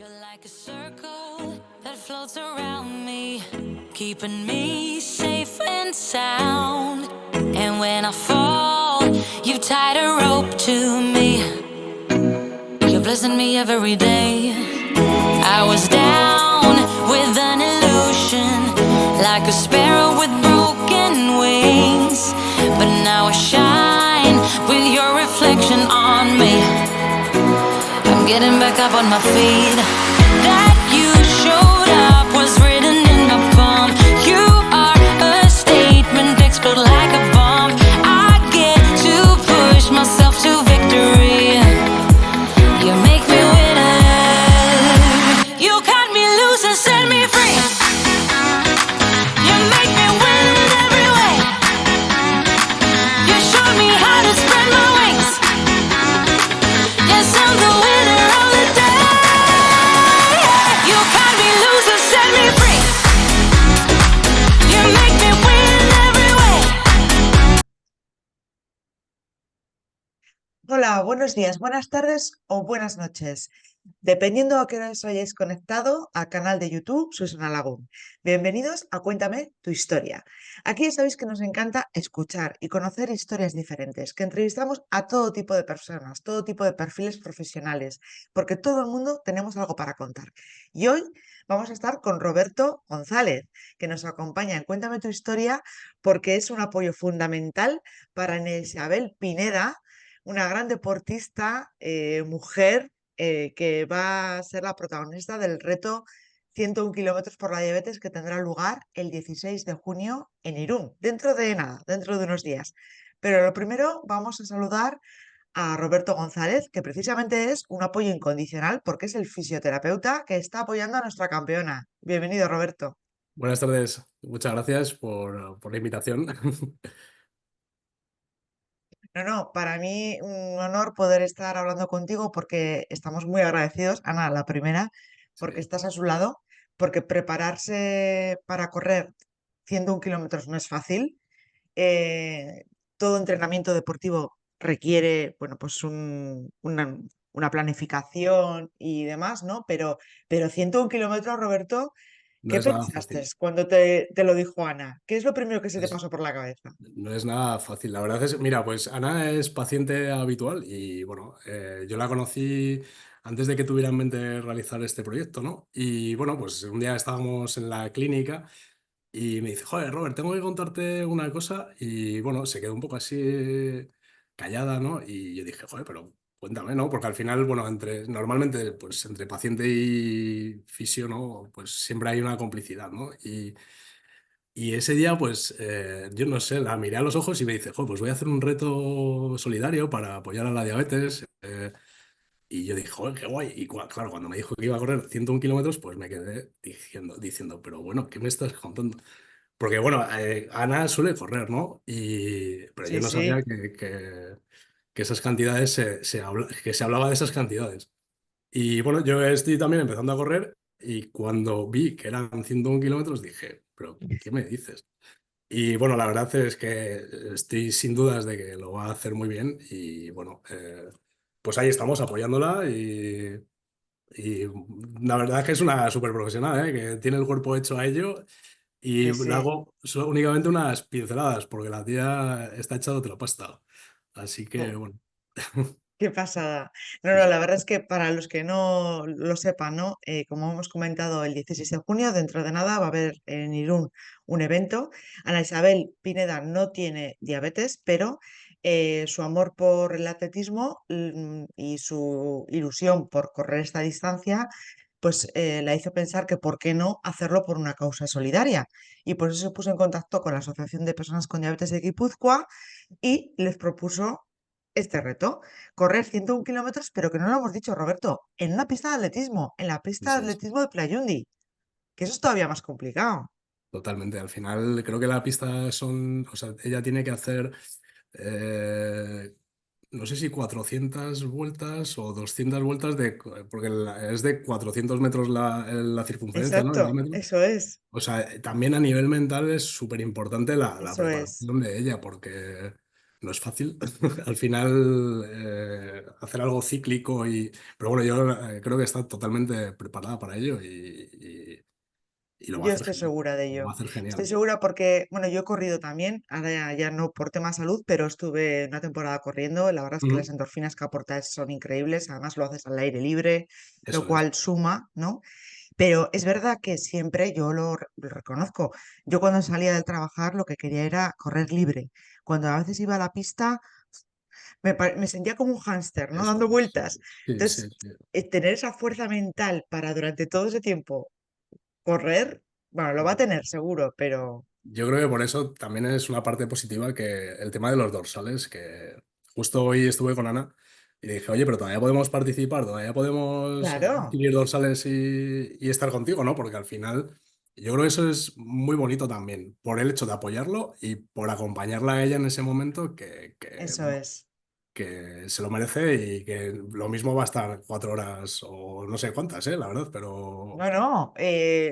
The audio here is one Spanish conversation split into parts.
You're like a circle that floats around me, keeping me safe and sound. And when I fall, you tied a rope to me. You're blessing me every day. I was down with an illusion, like a sparrow with broken wings. But now I shine with your reflection on me. I'm getting back up on my feet. That you showed up was written in my palm. You are a statement, explode like a bomb. I get to push myself to victory. You make me winner. You cut me loose and set me free. You make me win in every way. You showed me how to spread my wings. Yes, I'm the winner of the day. You cut me loose and set me free. You make me win in every way. Hola, buenos días, buenas tardes o buenas noches, dependiendo a qué hora os hayáis conectado al canal de YouTube Susana Lagún. Bienvenidos a Cuéntame tu historia. Aquí ya sabéis que nos encanta escuchar y conocer historias diferentes, que entrevistamos a todo tipo de personas, todo tipo de perfiles profesionales, porque todo el mundo tenemos algo para contar. Y hoy vamos a estar con Roberto González, que nos acompaña en Cuéntame tu historia porque es un apoyo fundamental para Ana Isabel Pineda, una gran deportista, mujer, que va a ser la protagonista del reto 101 kilómetros por la diabetes que tendrá lugar el 16 de junio en Irún, dentro de nada, dentro de unos días. Pero lo primero vamos a saludar a Roberto González, que precisamente es un apoyo incondicional porque es el fisioterapeuta que está apoyando a nuestra campeona. Bienvenido, Roberto. Buenas tardes, muchas gracias por la invitación. No, para mí un honor poder estar hablando contigo porque estamos muy agradecidos, Ana, la primera, porque Sí, estás a su lado, porque prepararse para correr 101 kilómetros no es fácil. Todo entrenamiento deportivo requiere, bueno, pues una planificación y demás, ¿no? Pero 101 kilómetros, Roberto, no ¿qué es nada pensaste fácil. cuando te lo dijo Ana? ¿Qué es lo primero que se te Es- pasó por la cabeza? no es nada fácil. La verdad es, mira, pues Ana es paciente habitual y bueno, yo la conocí antes de que tuviera en mente realizar este proyecto, ¿no? Y bueno, pues un día estábamos en la clínica y me dice, joder, Robert, tengo que contarte una cosa y bueno, se quedó un poco así callada, ¿no? Y yo dije, joder, pero cuéntame, ¿no? Porque al final, bueno, normalmente, pues entre paciente y fisio, ¿no? Pues siempre hay una complicidad, ¿no? Y ese día, pues, yo no sé, la miré a los ojos y me dice, joder, pues voy a hacer un reto solidario para apoyar a la diabetes. Y yo dije, joder, qué guay. Y claro, cuando me dijo que iba a correr 101 kilómetros, pues me quedé diciendo, pero bueno, ¿qué me estás contando? Porque bueno, Ana suele correr, ¿no? Pero yo Sí, no sabía sí, que esas cantidades que se hablaba de esas cantidades. Y bueno, yo estoy también empezando a correr y cuando vi que eran 101 kilómetros dije, pero ¿qué me dices? Y bueno, la verdad es que estoy sin dudas de que lo va a hacer muy bien y bueno, pues ahí estamos apoyándola y la verdad es que es una súper profesional, ¿eh? Que tiene el cuerpo hecho a ello y sí, le sí. hago únicamente unas pinceladas porque la tía está hecha de otra pasta. Así que bueno, Qué pasada. sí, La sí. verdad es que para los que no lo sepan, ¿no? Como hemos comentado, el 16 de junio, dentro de nada, va a haber en Irún un evento. Ana Isabel Pineda no tiene diabetes, pero su amor por el atletismo y su ilusión por correr esta distancia, pues la hizo pensar que por qué no hacerlo por una causa solidaria. Y por eso se puso en contacto con la Asociación de Personas con Diabetes de Guipúzcoa y les propuso este reto, correr 101 kilómetros, pero que no lo hemos dicho, Roberto, en una pista de atletismo, en la pista de Eso es. atletismo de Playundi, que eso es todavía más complicado. Totalmente. Al final creo que la pista o sea, ella tiene que hacer, eh, no sé si 400 vueltas o 200 vueltas porque es de 400 metros la circunferencia, ¿no? El Exacto, diámetro. eso es, O sea, también a nivel mental es súper importante la eso es. preparación de ella, porque no es fácil. Al final, hacer algo cíclico pero bueno, yo creo que está totalmente preparada para ello y lo va a Yo hacer estoy genial. segura de Lo va ello. a hacer Estoy genial. segura porque, bueno, yo he corrido también, ahora ya no por tema salud, pero estuve una temporada corriendo. La verdad es que las Ujú. endorfinas que aportas son increíbles, además lo haces al aire libre, lo Eso es. cual suma, ¿no? Pero es verdad que siempre yo lo reconozco. Yo cuando salía del trabajar lo que quería era correr libre. Cuando a veces iba a la pista me sentía como un hámster, ¿no? Eso Dando es. Sí, vueltas. sí, sí, Entonces, sí. tener esa fuerza mental para durante todo ese tiempo correr, bueno, lo va a tener seguro, pero Yo creo que por eso también es una parte positiva que el tema de los dorsales, que justo hoy estuve con Ana y le dije, oye, pero todavía podemos participar, todavía podemos claro, adquirir dorsales y estar contigo, ¿no? Porque al final yo creo que eso es muy bonito también, por el hecho de apoyarlo y por acompañarla a ella en ese momento eso bueno, es. que se lo merece y que lo mismo va a estar 4 horas o no sé cuántas, la verdad, pero... No, no,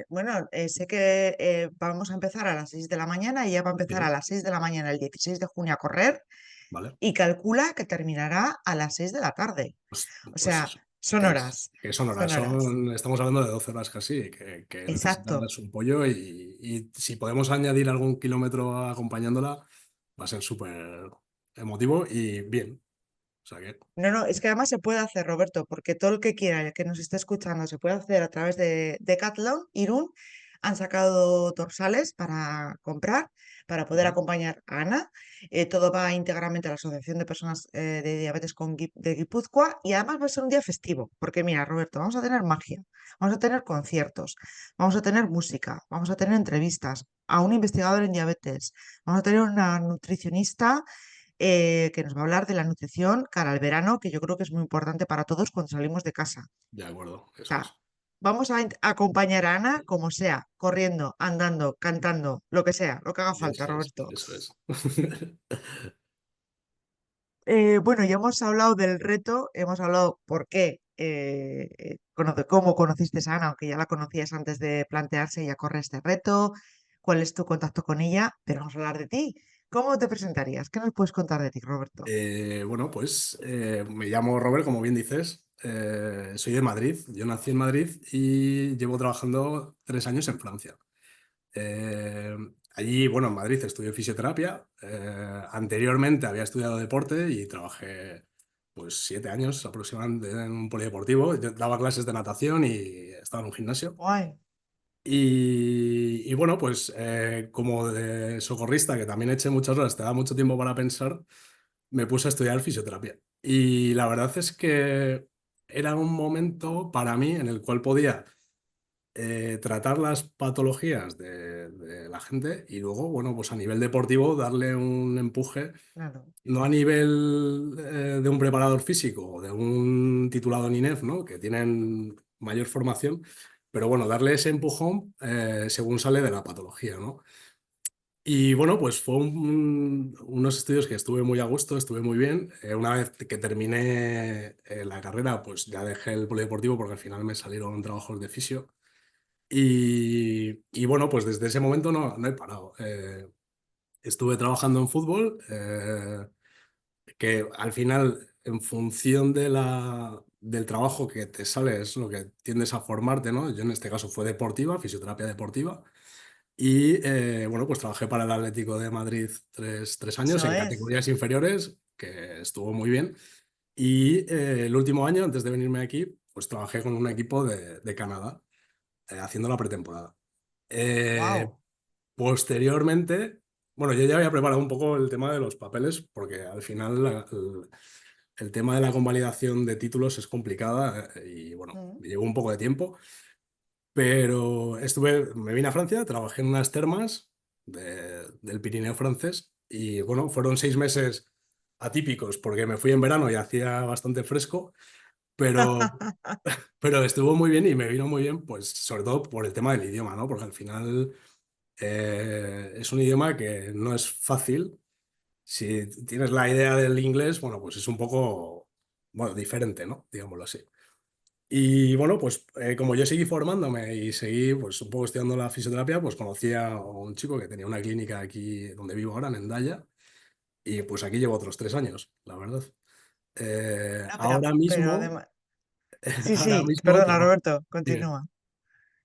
bueno, sé que vamos a empezar a las 6 de la mañana y ella va a empezar a Sí, las 6 de la mañana el 16 de junio a correr ¿vale? y calcula que terminará a las 6 de la tarde. O Pues sea, eso, son horas, que son son horas, horas. estamos hablando de 12 horas casi, que necesitan Exacto. su apoyo y si podemos añadir algún kilómetro acompañándola, va a ser súper emotivo y bien. O sea que, No, no, es que además se puede hacer, Roberto, porque todo el que quiera, el que nos esté escuchando, se puede hacer a través de Decathlon, Irún. Han sacado dorsales para comprar, para poder ujú, acompañar a Ana. Todo va íntegramente a la Asociación de Personas de Diabetes de Guipúzcoa y además va a ser un día festivo, porque mira, Roberto, vamos a tener magia, vamos a tener conciertos, vamos a tener música, vamos a tener entrevistas a un investigador en diabetes, vamos a tener una nutricionista que nos va a hablar de la nutrición cara al verano, que yo creo que es muy importante para todos cuando salimos de casa. de acuerdo, O eso sea, es. vamos a acompañar a Ana como sea, corriendo, andando, cantando, lo que sea, lo que haga falta, Eso es, Roberto. eso es. Bueno, ya hemos hablado del reto, hemos hablado por qué, cómo conociste a Ana, aunque ya la conocías antes de plantearse, ya corre este reto, cuál es tu contacto con ella, pero vamos a hablar de ti. ¿Cómo te presentarías? ¿Qué nos puedes contar de ti, Roberto? Bueno, pues me llamo Robert, como bien dices. Soy de Madrid. Yo nací en Madrid y llevo trabajando 3 años en Francia. Eh, Allí, bueno, en Madrid estudié fisioterapia. Anteriormente había estudiado deporte y trabajé pues 7 años aproximadamente en un polideportivo. Yo daba clases de natación y estaba en un gimnasio. Guay. Y bueno, pues como de socorrista, que también eché muchas horas, te da mucho tiempo para pensar, me puse a estudiar fisioterapia. Y la verdad es que era un momento para mí en el cual podía tratar las patologías de la gente y luego, bueno, pues a nivel deportivo darle un empuje, Claro. no a nivel de un preparador físico o de un titulado en INEF, ¿no? Que tienen mayor formación, pero bueno, darle ese empujón según sale de la patología, ¿no? Y bueno, pues fue unos estudios que estuve muy a gusto, estuve muy bien. Una vez que terminé la carrera, pues ya dejé el polideportivo porque al final me salieron trabajos de fisio. Y bueno, pues desde ese momento no he parado. Estuve trabajando en fútbol, que al final, en función del trabajo que te sale, es lo que tiendes a formarte, ¿no? Yo en este caso fue deportiva, fisioterapia deportiva. Y bueno, pues trabajé para el Atlético de Madrid tres años Eso en es. categorías inferiores, que estuvo muy bien. Y el último año, antes de venirme aquí, pues trabajé con un equipo de Canadá, haciendo la pretemporada. Eh, Wow. Posteriormente, bueno, yo ya había preparado un poco el tema de los papeles, porque al final el tema de la convalidación de títulos es complicada y bueno, me llevó un poco de tiempo. Pero me vine a Francia, trabajé en unas termas del Pirineo francés y bueno, fueron 6 meses atípicos porque me fui en verano y hacía bastante fresco, pero, pero estuvo muy bien y me vino muy bien, pues sobre todo por el tema del idioma, ¿no? Porque al final es un idioma que no es fácil. Si tienes la idea del inglés, bueno, pues es un poco, bueno, diferente, ¿no? Digámoslo así. Y bueno, pues como yo seguí formándome y seguí pues un poco estudiando la fisioterapia, pues conocí a un chico que tenía una clínica aquí donde vivo ahora, en Hendaya, Y pues aquí llevo otros 3 años, la verdad. No, Ahora pero mismo, además, sí, ahora sí, mismo perdona, trabajo. Roberto, Dime, continúa.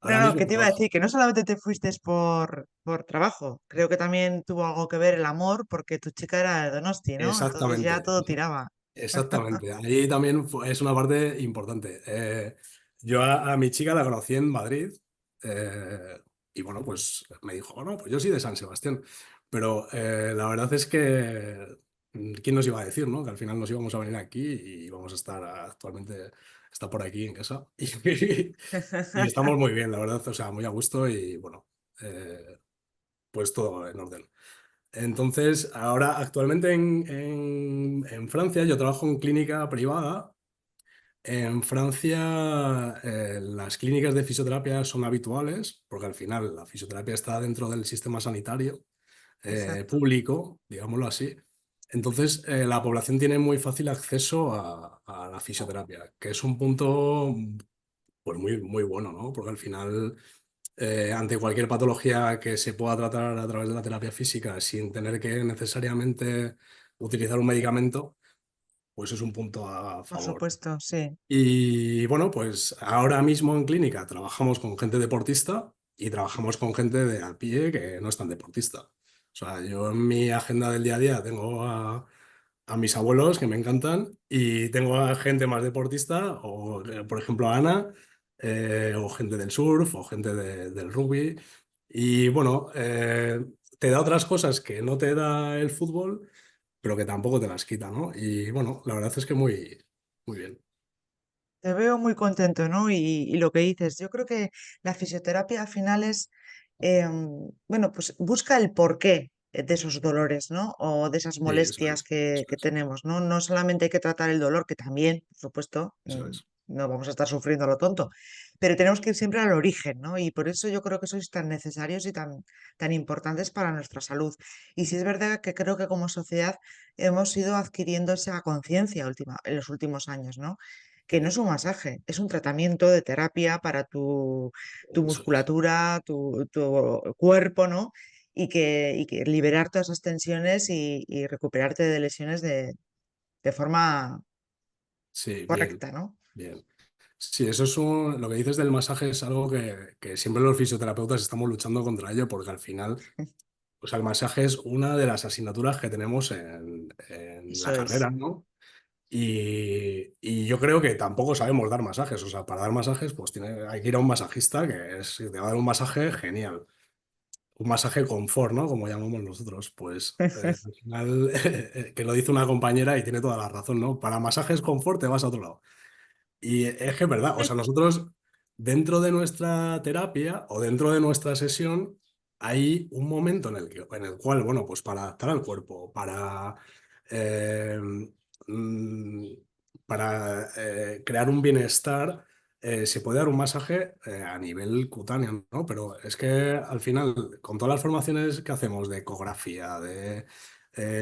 No, ahora no, mismo que te iba a trabajo. decir que no solamente te fuiste por trabajo, creo que también tuvo algo que ver el amor porque tu chica era de Donosti, ¿no? Entonces ya Exactamente, todo tiraba. exactamente. Ahí también es una parte importante. Yo a mi chica la conocí en Madrid, eh, y bueno, pues me dijo, "Oh, no, pues yo soy de San Sebastián". Pero la verdad es que, ¿quién nos iba a decir, no? Que al final nos íbamos a venir aquí y vamos a estar actualmente, está por aquí en casa. Y estamos muy bien, la verdad, o sea, muy a gusto y bueno, pues todo en orden. Entonces, ahora actualmente en Francia yo trabajo en clínica privada. En Francia las clínicas de fisioterapia son habituales porque al final la fisioterapia está dentro del sistema sanitario Exacto, público, digámoslo así. Entonces, la población tiene muy fácil acceso a la fisioterapia, que es un punto pues muy, muy bueno, ¿no? Porque al final ante cualquier patología que se pueda tratar a través de la terapia física sin tener que necesariamente utilizar un medicamento, pues es un punto a por favor. supuesto, sí. Y bueno, pues ahora mismo en clínica trabajamos con gente deportista y trabajamos con gente de al pie que no es tan deportista. O sea, yo en mi agenda del día a día tengo a mis abuelos que me encantan y tengo a gente más deportista, o por ejemplo a Ana, o gente del surf, o gente del rugby. Y bueno, te da otras cosas que no te da el fútbol, pero que tampoco te las quita, ¿no? Y bueno, la verdad es que muy, muy bien. Te veo muy contento, ¿no? Y lo que dices, yo creo que la fisioterapia al final es, bueno, pues busca el porqué de esos dolores, ¿no? O de esas Sí, eso molestias es, eso que es, tenemos, ¿no? No solamente hay que tratar el dolor, que también, por supuesto, eso es. no vamos a estar sufriendo a lo tonto, pero tenemos que ir siempre al origen, ¿no? Y por eso yo creo que sois tan necesarios y tan importantes para nuestra salud. Y sí es verdad que creo que como sociedad hemos ido adquiriendo esa conciencia en los últimos años, ¿no? Que no es un masaje, es un tratamiento de terapia para tu Eso es. musculatura, tu cuerpo, ¿no? Y que liberar todas esas tensiones y recuperarte de lesiones de forma Sí, bien, correcta, ¿no? bien. Sí, eso es lo que dices del masaje es algo que siempre los fisioterapeutas estamos luchando contra ello porque al final, o sea, el masaje es una de las asignaturas que tenemos en la Eso es. carrera, ¿no? Y yo creo que tampoco sabemos dar masajes. O sea, para dar masajes, pues hay que ir a un masajista que te va a dar un masaje genial. Un masaje confort, ¿no? Como llamamos nosotros. Pues al final, que lo dice una compañera y tiene toda la razón, ¿no? Para masajes confort te vas a otro lado. Y es que es verdad, o sea, nosotros dentro de nuestra terapia o dentro de nuestra sesión hay un momento en el cual, bueno, pues para adaptar al cuerpo, eh, mm, para crear un bienestar, se puede dar un masaje a nivel cutáneo, ¿no? Pero es que al final, con todas las formaciones que hacemos de ecografía, de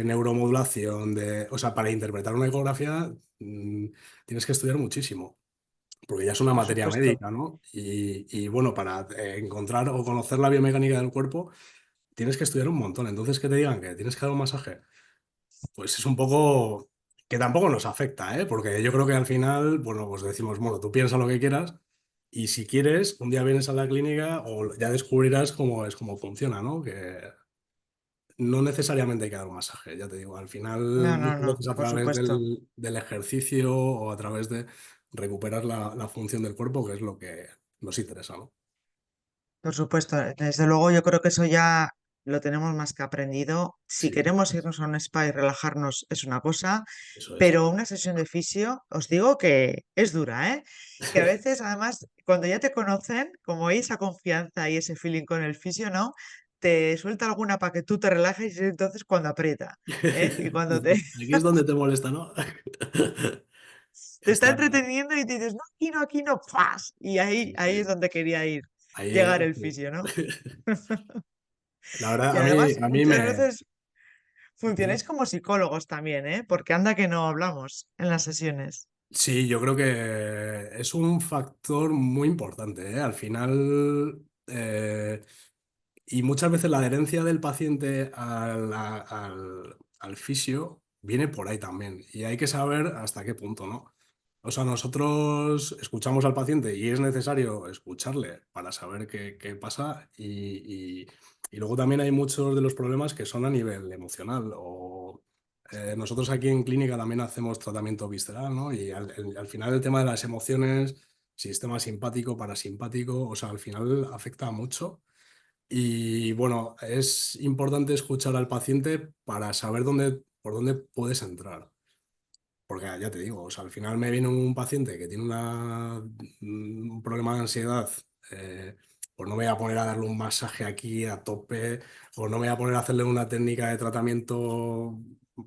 neuromodulación, o sea, para interpretar una ecografía, tienes que estudiar muchísimo, porque ya es una Por materia supuesto. médica, ¿no? Y bueno, para encontrar o conocer la biomecánica del cuerpo, tienes que estudiar un montón. Entonces, que te digan que tienes que dar un masaje, pues es un poco que tampoco nos afecta, ¿eh? Porque yo creo que al final, bueno, pues decimos, bueno, tú piensa lo que quieras y si quieres, un día vienes a la clínica o ya descubrirás cómo funciona, ¿no? Que no necesariamente hay que dar un masaje, ya te digo, al final No, no, muchas no, veces a por través supuesto. del ejercicio o a través de recuperar la función del cuerpo, que es lo que nos interesa, ¿no? Por supuesto, desde luego yo creo que eso ya lo tenemos más que aprendido. Si Sí, queremos irnos a un spa y relajarnos es una cosa, eso es. pero una sesión de fisio, os digo que es dura, ¿eh? Que a veces, además, cuando ya te conocen, como hay esa confianza y ese feeling con el fisio, ¿no? Te suelta alguna para que tú te relajes y es entonces cuando aprieta, ¿eh? Y cuando te, Dices, aquí es donde te molesta, ¿no? te está Está entreteniendo y te dices, no, aquí no, ¡fas! Y sí, ahí es sí. donde quería ir, Ahí, llegar el sí. fisio, ¿no? La Y verdad, además, a mí muchas me... veces funcionáis como psicólogos también, ¿eh? Porque anda que no hablamos en las sesiones. Sí, yo creo que es un factor muy importante, ¿eh? Al final, y muchas veces la adherencia del paciente al fisio viene por ahí también. Y hay que saber hasta qué punto, ¿no? O sea, nosotros escuchamos al paciente y es necesario escucharle para saber qué pasa y luego también hay muchos de los problemas que son a nivel emocional o nosotros aquí en clínica también hacemos tratamiento visceral, ¿no? Y al final el tema de las emociones, sistema simpático, parasimpático, o sea, al final afecta mucho. Y bueno, es importante escuchar al paciente para saber por dónde puedes entrar. Porque ya te digo, o sea, al final me viene un paciente que tiene un problema de ansiedad, eh, pues no me voy a poner a darle un masaje aquí a tope, o no me voy a poner a hacerle una técnica de tratamiento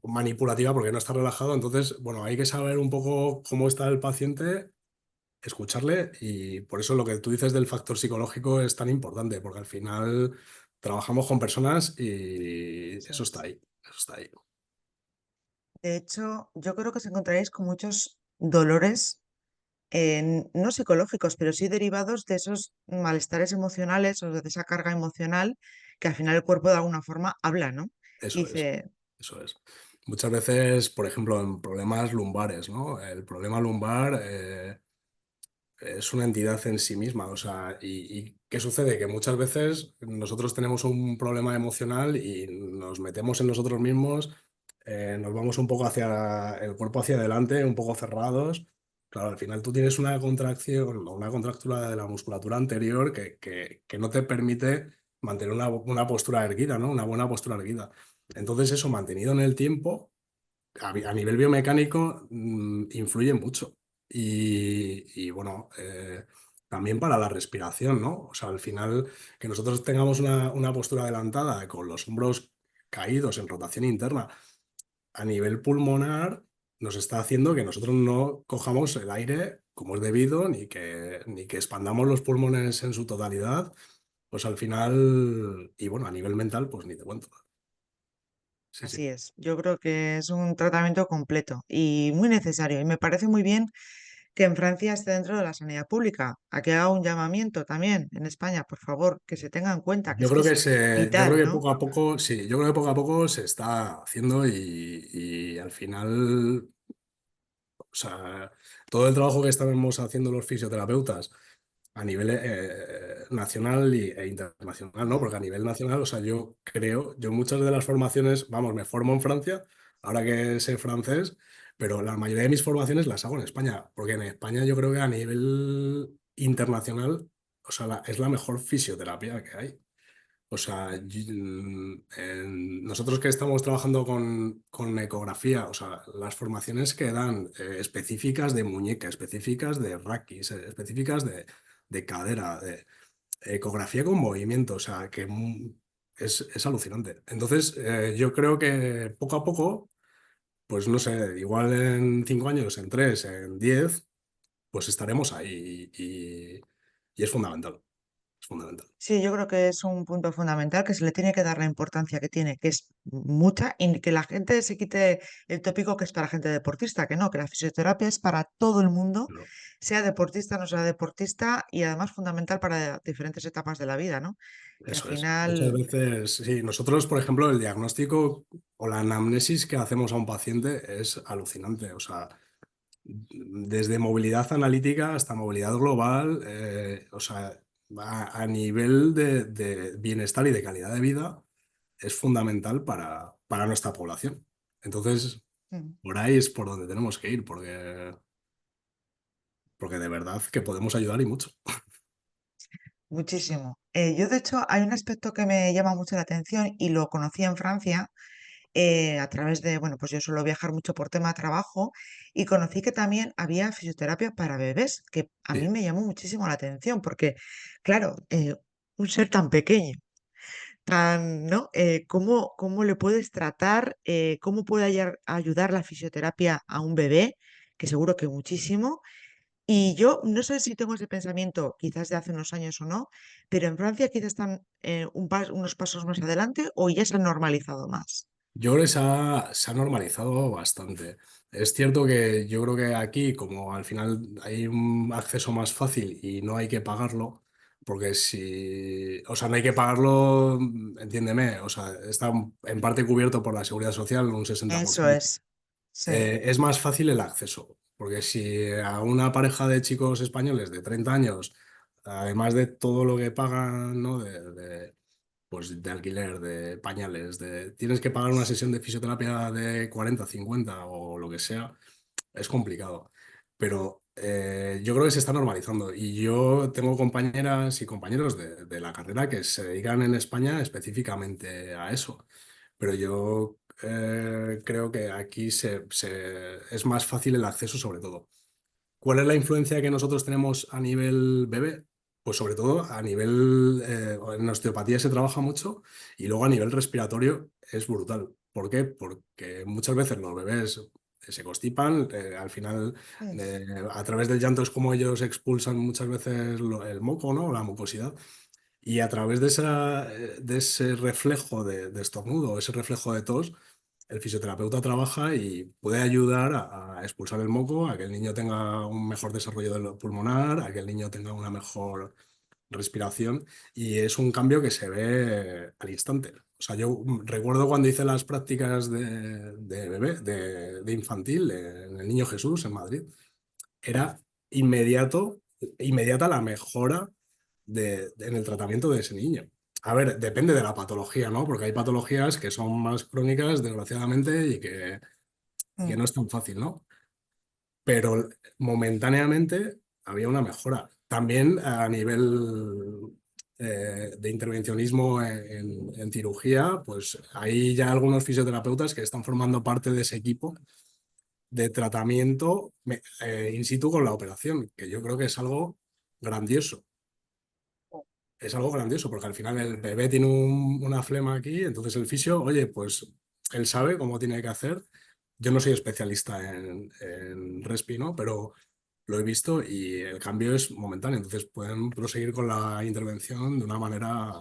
manipulativa porque no está relajado. Entonces, bueno, hay que saber un poco cómo está el paciente, escucharle y por eso lo que tú dices del factor psicológico es tan importante, porque al final trabajamos con personas y Eso eso está es. ahí, eso está ahí. De hecho, yo creo que os encontraréis con muchos dolores, no psicológicos, pero sí derivados de esos malestares emocionales o de esa carga emocional que al final el cuerpo de alguna forma habla, ¿no? Y Eso es. dice, Eso es. Muchas veces, por ejemplo, en problemas lumbares, ¿no? El problema lumbar es una entidad en sí misma, o sea, ¿y qué sucede? Que muchas veces nosotros tenemos un problema emocional y nos metemos en nosotros mismos, nos vamos un poco hacia el cuerpo hacia adelante, un poco cerrados. Claro, al final tú tienes una contracción o una contractura de la musculatura anterior que no te permite mantener una postura erguida, ¿no? Una buena postura erguida. Entonces eso mantenido en el tiempo a nivel biomecánico influye mucho. Y bueno, también para la respiración, ¿no? O sea, al final que nosotros tengamos una postura adelantada con los hombros caídos en rotación interna a nivel pulmonar nos está haciendo que nosotros no cojamos el aire como es debido, ni que expandamos los pulmones en su totalidad. Pues al final, y bueno, a nivel mental, pues ni te cuento. Sí, sí. así es, yo creo que es un tratamiento completo y muy necesario. Y me parece muy bien que en Francia esté dentro de la sanidad pública. A que haga un llamamiento también en España, por favor, que se tenga en cuenta, que Yo es que creo es yo creo vital, que ¿no? poco a poco, sí, yo creo que poco a poco se está haciendo y al final, o sea, todo el trabajo que estamos haciendo los fisioterapeutas a nivel nacional e internacional, ¿no? Porque a nivel nacional, o sea, yo muchas de las formaciones, vamos, me formo en Francia, ahora que sé francés, pero la mayoría de mis formaciones las hago en España, porque en España yo creo que a nivel internacional, o sea, es la mejor fisioterapia que hay. O sea, nosotros que estamos trabajando con ecografía, o sea, las formaciones que dan específicas de muñeca, específicas de raquis, específicas de cadera, de ecografía con movimiento, o sea, que es alucinante. Entonces, yo creo que poco a poco, pues no sé, igual en 5 años, en 3, en 10, pues estaremos ahí y es fundamental, es fundamental. Sí, yo creo que es un punto fundamental que se le tiene que dar la importancia que tiene, que es mucha, y que la gente se quite el tópico que es para gente deportista, que no, que la fisioterapia es para todo el mundo, ¿No? sea deportista o no sea deportista, y además fundamental para diferentes etapas de la vida, ¿no? Que al Eso es. Muchas final, veces, sí, nosotros, por ejemplo, el diagnóstico o la anamnesis que hacemos a un paciente es alucinante. O sea, desde movilidad analítica hasta movilidad global, o sea, a nivel de bienestar y de calidad de vida, es fundamental para nuestra población. Entonces, mm, por ahí es por donde tenemos que ir, porque de verdad que podemos ayudar y mucho. muchísimo. Yo, de hecho, hay un aspecto que me llama mucho la atención y lo conocí en Francia a través de, bueno, pues yo suelo viajar mucho por tema de trabajo y conocí que también había fisioterapia para bebés, que a mí Sí. me llamó muchísimo la atención porque, claro, un ser tan pequeño, tan, ¿no? ¿Cómo le puedes tratar? ¿Cómo puede ayudar la fisioterapia a un bebé? Que seguro que muchísimo. Y yo no sé si tengo ese pensamiento quizás de hace unos años o no, pero en Francia quizás están unos pasos más adelante o ya se han normalizado más. Yo creo que se ha normalizado bastante. Es cierto que yo creo que aquí, como al final hay un acceso más fácil y no hay que pagarlo, Porque o sea, no hay que pagarlo, entiéndeme, o sea, está en parte cubierto por la seguridad social, un Eso 60%. es, sí, Es más fácil el acceso, porque si a una pareja de chicos españoles de 30 años, además de todo lo que pagan, ¿no? Pues de alquiler, de pañales, tienes que pagar una sesión de fisioterapia de 40, 50 o lo que sea, es complicado. Pero yo creo que se está normalizando y yo tengo compañeras y compañeros de la carrera que se dedican en España específicamente a eso. Pero yo creo que aquí es más fácil el acceso sobre todo. ¿Cuál es la influencia que nosotros tenemos a nivel bebé? Pues sobre todo a nivel, en osteopatía se trabaja mucho y luego a nivel respiratorio es brutal. ¿Por qué? Porque muchas veces los bebés se constipan, al final mm, a través del llanto es como ellos expulsan muchas veces el moco, ¿no? La mucosidad. Y a través de ese reflejo de estornudo, ese reflejo de tos, el fisioterapeuta trabaja y puede ayudar a expulsar el moco, a que el niño tenga un mejor desarrollo pulmonar, a que el niño tenga una mejor respiración y es un cambio que se ve al instante. O sea, yo recuerdo cuando hice las prácticas de bebé, de infantil, en el Niño Jesús en Madrid, era inmediata la mejora en el tratamiento de ese niño. A ver, depende de la patología, ¿no? Porque hay patologías que son más crónicas, desgraciadamente, y que mm. no es tan fácil, ¿no? Pero momentáneamente había una mejora. También a nivel de intervencionismo en cirugía, pues hay ya algunos fisioterapeutas que están formando parte de ese equipo de tratamiento in situ con la operación, que yo creo que es algo grandioso. Es algo grandioso, porque al final el bebé tiene una flema aquí, entonces el fisio, oye, pues él sabe cómo tiene que hacer. Yo no soy especialista en respi, ¿no? Pero lo he visto y el cambio es momentáneo, entonces pueden proseguir con la intervención de una manera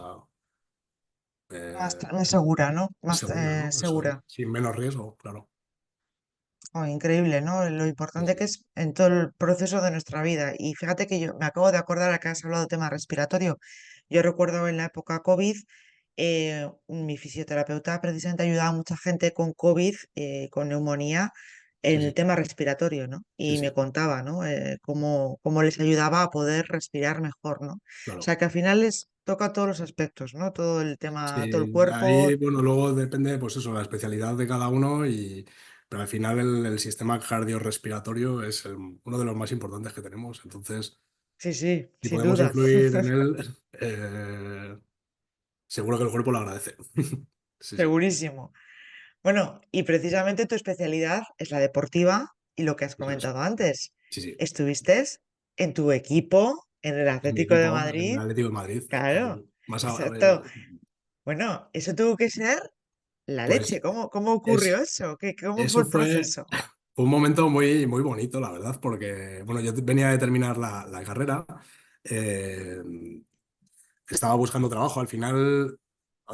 Más, eh, más segura, ¿no? Más segura, ¿no? Eso es, segura. sin menos riesgo, claro. Oh, increíble, ¿no? Lo Sí, importante que sí, es en todo el proceso de nuestra vida. Y fíjate que yo me acabo de acordar a que has hablado de tema respiratorio. Yo recuerdo en la época COVID, mi fisioterapeuta precisamente ayudaba a mucha gente con COVID, con neumonía, sí, en el sí, tema respiratorio, ¿no? sí, Y me sí, contaba, ¿no? Cómo les ayudaba a poder respirar mejor, ¿no? O claro. sea, que al final les toca todos los aspectos, ¿no? Todo el tema, todo el Sí, cuerpo. ahí, bueno, luego depende, pues eso, la especialidad de cada uno, pero al final el sistema cardiorrespiratorio es uno de los más importantes que tenemos. Entonces, Sí, sí, si sin podemos duda. influir en él, seguro que el cuerpo lo agradece. Sí, sí, Segurísimo. Bueno, y precisamente tu especialidad es la deportiva y lo que has eso es. comentado antes. Sí, sí. Estuviste en tu equipo, en el En mi Atlético de equipo, en el Madrid. Atlético de Madrid. Claro, Más exacto. Bueno, eso tuvo que ser la pues leche. ¿Cómo ocurrió es, eso? ¿Cómo fue eso el fue, proceso? fue un momento muy, muy bonito, la verdad, porque bueno, yo venía de terminar la carrera. eh, Estaba buscando trabajo. Al final,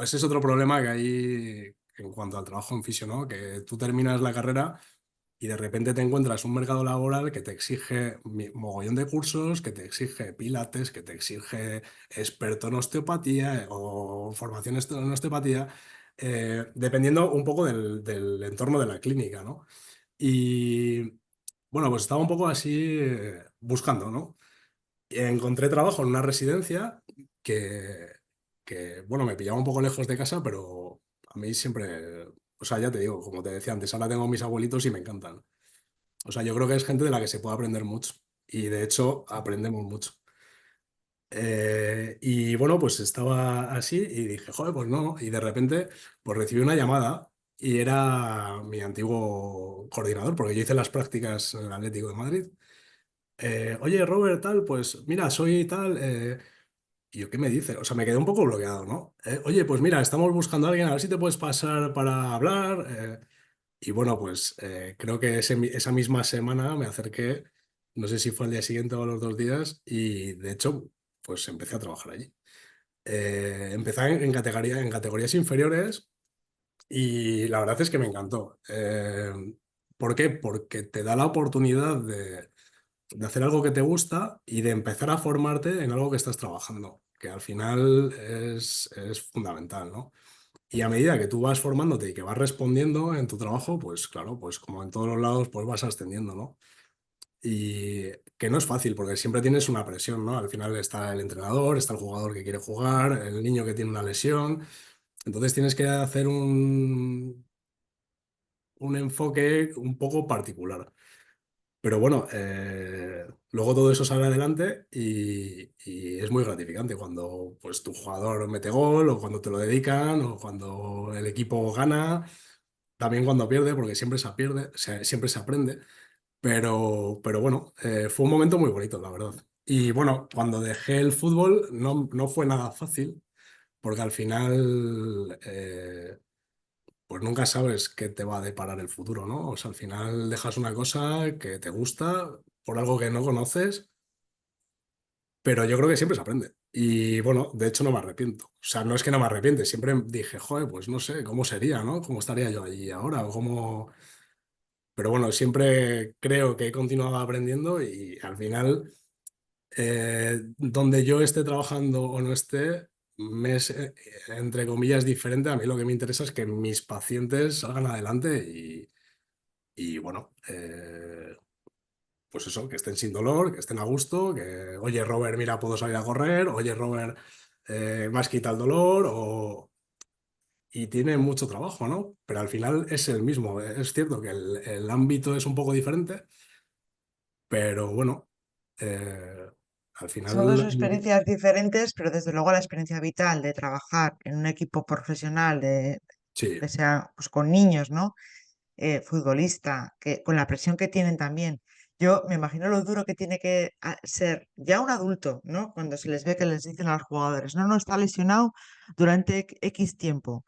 ese es otro problema que hay en cuanto al trabajo en fisio, ¿no? Que tú terminas la carrera y de repente te encuentras un mercado laboral que te exige mogollón de cursos, que te exige pilates, que te exige experto en osteopatía o formación en osteopatía, dependiendo un poco del entorno de la clínica, ¿no? Y bueno, pues estaba un poco así buscando, ¿no? Encontré trabajo en una residencia que, bueno, me pillaba un poco lejos de casa, pero a mí siempre, o sea, ya te digo, como te decía antes, ahora tengo mis abuelitos y me encantan. O sea, yo creo que es gente de la que se puede aprender mucho y de hecho aprendemos mucho. Y bueno, pues estaba así y dije, joder, pues no, y de repente pues recibí una llamada y era mi antiguo coordinador, porque yo hice las prácticas en el Atlético de Madrid. Oye, Robert, tal, pues mira, soy tal. ¿Y yo qué me dice? O sea, me quedé un poco bloqueado, ¿no? Oye, pues mira, estamos buscando a alguien, a ver si te puedes pasar para hablar. Y bueno, pues creo que esa misma semana me acerqué, no sé si fue al día siguiente o a los 2 días, y de hecho, pues empecé a trabajar allí. Empecé en categorías inferiores y la verdad es que me encantó. ¿Por qué? Porque te da la oportunidad de hacer algo que te gusta y de empezar a formarte en algo que estás trabajando, que al final es fundamental, ¿no? Y a medida que tú vas formándote y que vas respondiendo en tu trabajo, pues claro, pues como en todos los lados, pues vas ascendiendo, ¿no? Y que no es fácil porque siempre tienes una presión, ¿no? Al final está el entrenador, está el jugador que quiere jugar, el niño que tiene una lesión. Entonces tienes que hacer un enfoque un poco particular. Pero bueno, luego todo eso sale adelante y es muy gratificante cuando pues, tu jugador mete gol o cuando te lo dedican o cuando el equipo gana, también cuando pierde, porque siempre se pierde, siempre se aprende. Pero bueno, fue un momento muy bonito, la verdad. Y bueno, cuando dejé el fútbol no fue nada fácil, porque al final pues nunca sabes qué te va a deparar el futuro, ¿no? O sea, al final dejas una cosa que te gusta por algo que no conoces, pero yo creo que siempre se aprende. Y bueno, de hecho no me arrepiento. O sea, no es que no me arrepiente, siempre dije, joder, pues no sé, ¿cómo sería, no? ¿Cómo estaría yo allí ahora? O cómo... Pero bueno, siempre creo que he continuado aprendiendo y al final, donde yo esté trabajando o no esté, me es, entre comillas, diferente. A mí lo que me interesa es que mis pacientes salgan adelante y bueno, pues eso, que estén sin dolor, que estén a gusto, que, oye, Robert, mira, puedo salir a correr, oye, Robert, me has quitado el dolor, y tiene mucho trabajo, ¿no? Pero al final es el mismo. Es cierto que el ámbito es un poco diferente, pero bueno, eh, al Son dos final, experiencias diferentes, pero desde luego la experiencia vital de trabajar en un equipo profesional, sí, que sea pues, con niños, ¿no? Futbolista, que, con la presión que tienen también. Yo me imagino lo duro que tiene que ser ya un adulto, ¿no? Cuando se les ve que les dicen a los jugadores, no, no, está lesionado durante X tiempo.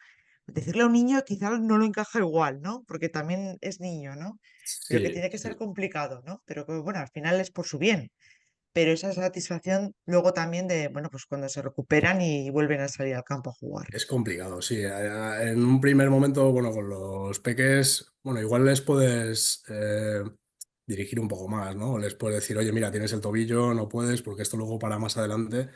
Decirle a un niño quizá no lo encaja igual, ¿no? Porque también es niño, ¿no? Pero que sí, tiene que ser sí. complicado, ¿no? Pero que, bueno, al final es por su bien. Pero esa satisfacción luego también de, bueno, pues cuando se recuperan y vuelven a salir al campo a jugar. Es complicado, sí. En un primer momento, bueno, con los peques, bueno, igual les puedes dirigir un poco más, ¿no? Les puedes decir, oye, mira, tienes el tobillo, no puedes, porque esto luego para más adelante.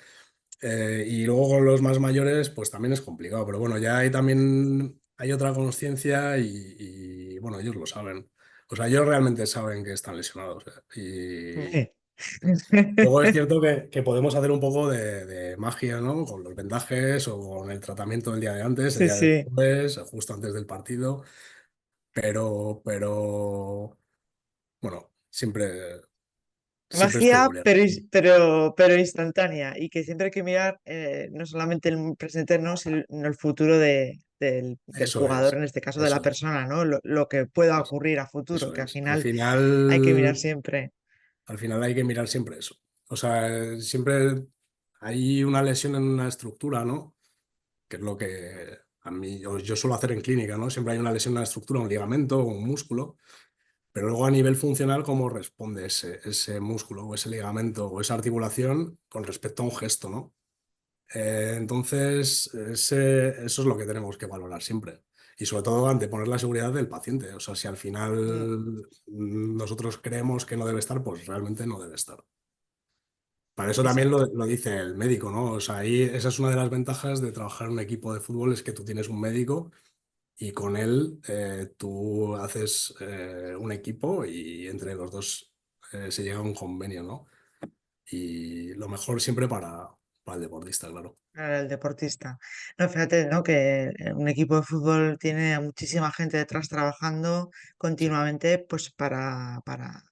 Y luego con los más mayores, pues también es complicado. Pero bueno, ya hay también hay otra conciencia y, bueno, ellos lo saben. O sea, ellos realmente saben que están lesionados. Y luego es cierto que podemos hacer un poco de magia, ¿no? Con los vendajes o con el tratamiento del día de antes, el Sí, día sí. después, justo antes del partido. Pero, bueno, siempre es Magia, peculiar. pero, pero instantánea y que siempre hay que mirar no solamente el presente, no, sino el futuro del Eso jugador, es, en este caso de la eso es, persona, ¿no? Lo que pueda es- ocurrir a futuro, eso que al es. Al final hay que mirar final. siempre. Al final hay que mirar siempre eso. O sea, siempre hay una lesión en una estructura, ¿no? Que es lo que a mí yo suelo hacer en clínica, ¿no? Siempre hay una lesión en una estructura, un ligamento o un músculo, pero luego a nivel funcional, ¿cómo responde ese músculo o ese ligamento o esa articulación con respecto a un gesto, ¿no? Entonces, eso es lo que tenemos que valorar siempre. Y sobre todo anteponer la seguridad del paciente. O sea, si al final Mm, nosotros creemos que no debe estar, pues realmente no debe estar. Para eso también exacto. lo dice el médico, ¿no? O sea, ahí esa es una de las ventajas de trabajar en un equipo de fútbol, es que tú tienes un médico y con él tú haces un equipo y entre los dos se llega a un convenio, ¿no? Y lo mejor siempre para el deportista, claro. Para el deportista. No, fíjate, ¿no? Que un equipo de fútbol tiene a muchísima gente detrás trabajando Sí. continuamente pues para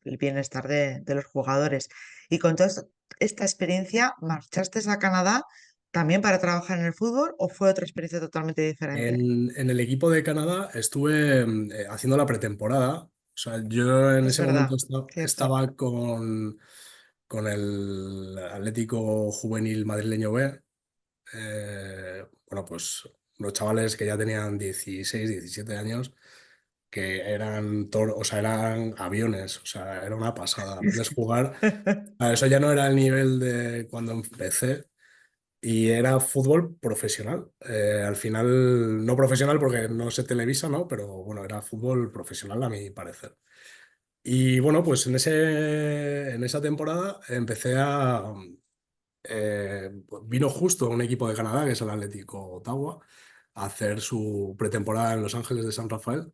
el bienestar de los jugadores. Y con toda esta experiencia, ¿marchaste a Canadá también para trabajar en el fútbol o fue otra experiencia totalmente diferente? En el equipo de Canadá estuve haciendo la pretemporada. O sea, yo en Es ese momento verdad, cierto. estaba con el Atlético Juvenil Madrileño B. Bueno, pues los chavales que ya tenían 16 17 años, que eran, o sea, eran aviones, o sea, era una pasada verles jugar. Eso ya no era el nivel de cuando empecé y era fútbol profesional. Al final, no profesional porque no se televisa, ¿no? Pero bueno, era fútbol profesional a mi parecer. Y bueno, pues en esa temporada vino justo un equipo de Canadá, que es el Atlético Ottawa, a hacer su pretemporada en Los Ángeles de San Rafael.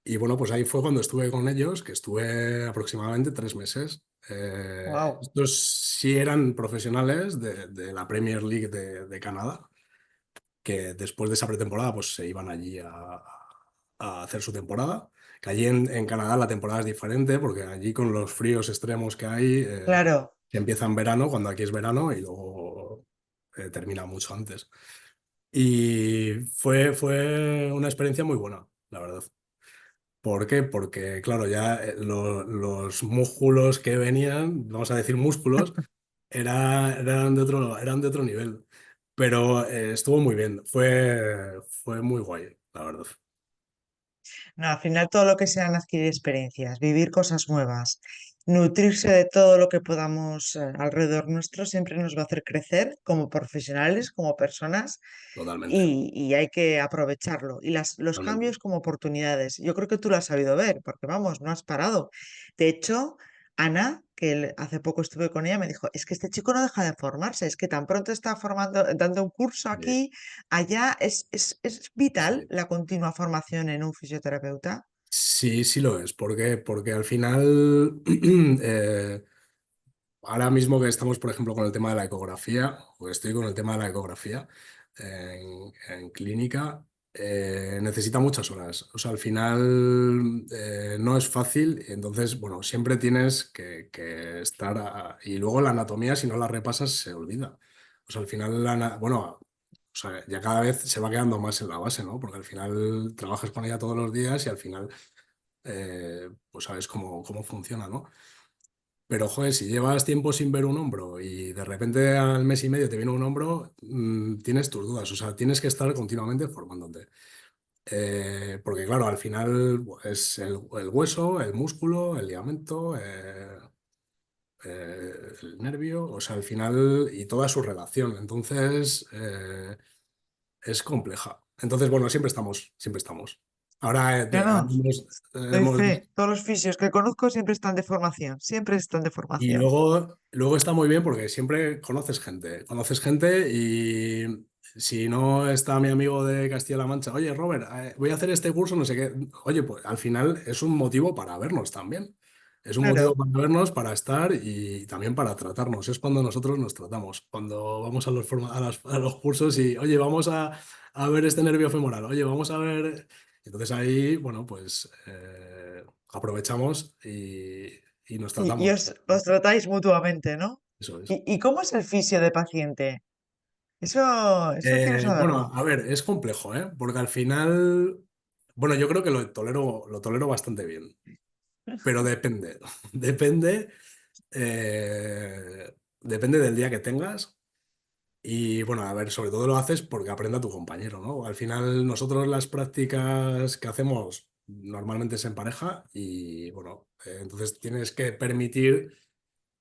Y bueno, pues ahí fue cuando estuve con ellos, que estuve aproximadamente 3 meses. Wow. Estos sí eran profesionales de la Premier League de Canadá, que después de esa pretemporada pues se iban allí a hacer su temporada. Que allí en Canadá la temporada es diferente, porque allí con los fríos extremos que hay, Claro. que empieza en verano, cuando aquí es verano, y luego termina mucho antes. Y fue una experiencia muy buena, la verdad. ¿Por qué? Porque, claro, ya los músculos que venían, vamos a decir músculos, eran de otro nivel. Pero estuvo muy bien, fue muy guay, la verdad. No, al final todo lo que sean adquirir experiencias, vivir cosas nuevas, nutrirse de todo lo que podamos alrededor nuestro, siempre nos va a hacer crecer como profesionales, como personas Totalmente, y hay que aprovecharlo. Y los totalmente. cambios como oportunidades. Yo creo que tú lo has sabido ver, porque vamos, no has parado. De hecho, Ana, que hace poco estuve con ella, me dijo, es que este chico no deja de formarse, es que tan pronto está formando, dando un curso Sí, aquí, allá, es vital sí. la continua formación en un fisioterapeuta. Sí, sí lo es. ¿Por qué? Porque al final, ahora mismo que estamos, por ejemplo, con el tema de la ecografía, o estoy con el tema de la ecografía en clínica, necesita muchas horas. O sea, al final no es fácil, entonces, bueno, siempre tienes que estar... y luego la anatomía, si no la repasas, se olvida. O sea, al final, bueno, o sea, ya cada vez se va quedando más en la base, ¿no? Porque al final trabajas con ella todos los días y al final, pues sabes cómo funciona, ¿no? Pero, joder, si llevas tiempo sin ver un hombro y de repente al mes y medio te viene un hombro, tienes tus dudas. O sea, tienes que estar continuamente formándote. Porque, claro, al final es el hueso, el músculo, el ligamento, el nervio, o sea, al final y toda su relación. Entonces, es compleja. Entonces, bueno, siempre estamos, siempre estamos. Ahora, No, no, doy hemos fe. Todos los fisios que conozco siempre están de formación, siempre están de Y formación. luego está muy bien porque siempre conoces gente y si no está mi amigo de Castilla-La Mancha, oye Robert, voy a hacer este curso, no sé qué, oye, pues al final es un motivo para vernos también. Es un motivo Claro. para vernos, para estar y también para tratarnos. Es cuando nosotros nos tratamos, cuando vamos a los cursos y, oye, vamos a ver este nervio femoral, oye, vamos a ver... Entonces ahí, bueno, pues aprovechamos y nos Y tratamos. os tratáis mutuamente, ¿no? Eso es. Y cómo es el fisio de paciente? Eso quiero Bueno, saberlo. a ver, es complejo, ¿eh? Porque al final, bueno, yo creo que lo tolero bastante bien, pero depende, depende, depende del día que tengas y bueno, a ver, sobre todo lo haces porque aprenda tu compañero, ¿no? Al final nosotros las prácticas que hacemos normalmente es en pareja y bueno, entonces tienes que permitir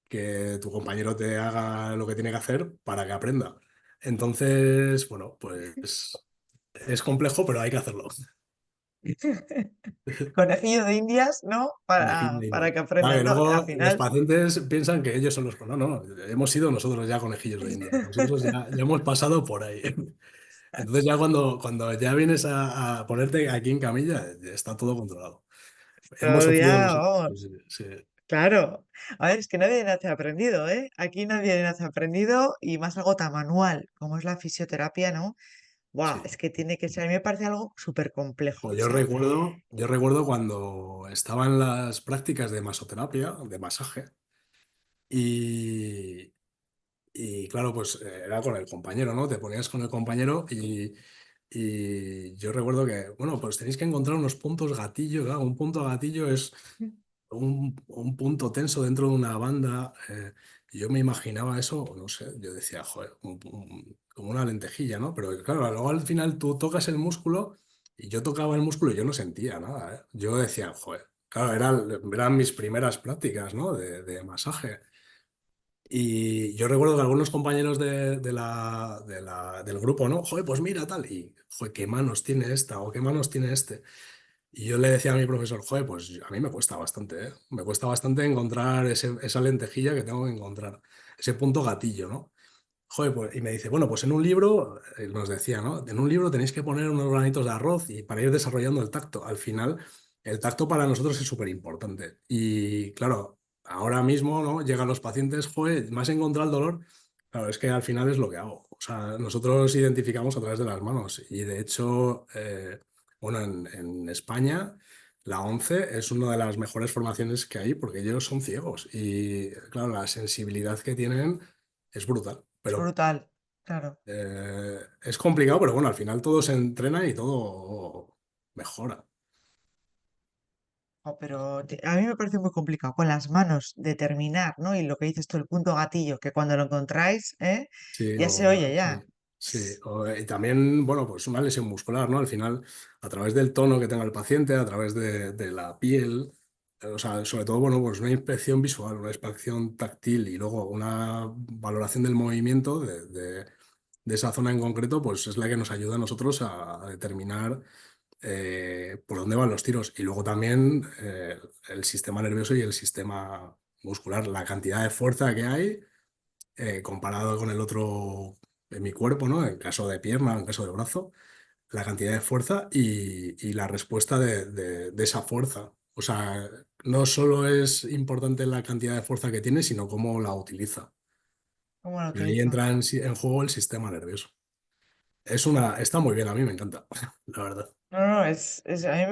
que tu compañero te haga lo que tiene que hacer para que aprenda. Entonces, bueno, pues es complejo, pero hay que hacerlo. Conejillo de Indias, ¿no? Conejillo de Para Indias. que Claro, aprendan, que ¿no? Al luego los final, pacientes piensan que ellos son los... No, no, hemos sido nosotros ya conejillos de Indias. Nosotros ya hemos pasado por ahí. Entonces ya cuando ya vienes a ponerte aquí en camilla, ya está todo controlado. Hemos sufrido todavía, nosotros. vamos, Sí, sí, claro. A ver, es que nadie nace aprendido, ¿eh? Aquí nadie nace aprendido y más algo tan manual como es la fisioterapia, ¿no? Buah, sí. es que tiene que ser, a mí me parece algo súper complejo. Pues O sea, yo recuerdo cuando estaba en las prácticas de masoterapia, de masaje, y, y claro, pues era con el compañero, ¿no? Te ponías con el compañero y yo recuerdo que, bueno, pues tenéis que encontrar unos puntos gatillo, ¿no? Un punto gatillo es un punto tenso dentro de una banda. Y yo me imaginaba eso, no sé, yo decía, joder, como una lentejilla, ¿no? Pero claro, luego al final tú tocas el músculo y yo tocaba el músculo y yo no sentía nada, ¿eh? Yo decía, joder, claro, eran mis primeras prácticas, ¿no? De masaje. Y yo recuerdo que algunos compañeros del grupo, ¿no? Joder, pues mira tal. Y, joder, qué manos tiene esta o qué manos tiene este. Y yo le decía a mi profesor, joder, pues a mí me cuesta bastante, ¿eh? Me cuesta bastante encontrar esa lentejilla que tengo que encontrar, ese punto gatillo, ¿no? Joder, pues, y me dice, bueno, pues en un libro, nos decía, ¿no? En un libro tenéis que poner unos granitos de arroz y para ir desarrollando el tacto. Al final, el tacto para nosotros es súper importante. Y claro, ahora mismo, ¿no? Llegan los pacientes, joder, ¿me has encontrado el dolor? Claro, es que al final es lo que hago. O sea, nosotros identificamos a través de las manos. Y de hecho, bueno, en España, la ONCE es una de las mejores formaciones que hay porque ellos son ciegos. Y claro, la sensibilidad que tienen es brutal. Es Pero brutal, claro. es complicado, pero bueno, al final todo se entrena y todo mejora. Pero a mí me parece muy complicado con las manos determinar, ¿no? Y lo que dices tú, el punto gatillo, que cuando lo encontráis, Sí, ya se oye sí, ya. sí. Y también, bueno, pues una lesión muscular, ¿no? Al final, a través del tono que tenga el paciente, a través de la piel, o sea, sobre todo, bueno, pues una inspección visual, una inspección táctil y luego una valoración del movimiento de esa zona en concreto, pues es la que nos ayuda a nosotros a determinar por dónde van los tiros. Y luego también el sistema nervioso y el sistema muscular, la cantidad de fuerza que hay comparado con el otro en mi cuerpo, ¿no? En caso de pierna, en caso de brazo, la cantidad de fuerza y la respuesta de esa fuerza. O sea, no solo es importante la cantidad de fuerza que tiene, sino cómo la utiliza. ¿Cómo lo Y ahí utiliza? entra en juego el sistema nervioso. Está muy bien, a mí me encanta, la verdad. No, no, a mí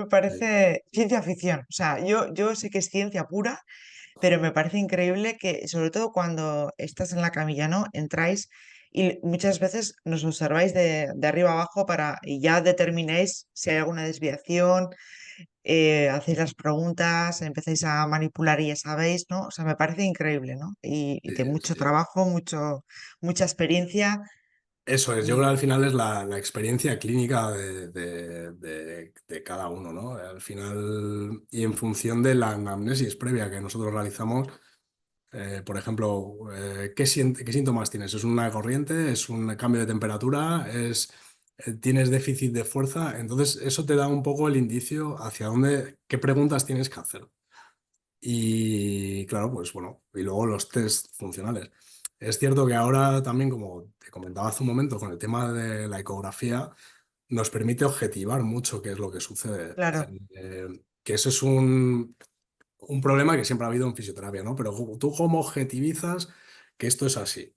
me Sí, parece ciencia ficción. O sea, yo sé que es ciencia pura, pero me parece increíble que, sobre todo cuando estás en la camilla, ¿no? Entráis y muchas veces nos observáis de arriba abajo y ya determináis si hay alguna desviación, hacéis las preguntas, empezáis a manipular y ya sabéis, ¿no? O sea, me parece increíble, ¿no? Y sí, de mucho sí. trabajo, mucha experiencia. Eso es, yo creo Y que al final es la experiencia clínica de cada uno, ¿no? Al final, y en función de la anamnesis previa que nosotros realizamos, por ejemplo, ¿qué síntomas tienes? ¿Es una corriente? ¿Es un cambio de temperatura? ¿Tienes déficit de fuerza? Entonces, eso te da un poco el indicio hacia dónde, qué preguntas tienes que hacer. Y claro, pues bueno, y luego los test funcionales. Es cierto que ahora también, como te comentaba hace un momento, con el tema de la ecografía, nos permite objetivar mucho qué es lo que sucede. claro, Que eso es un problema que siempre ha habido en fisioterapia, ¿no? Pero tú cómo objetivizas que esto es así.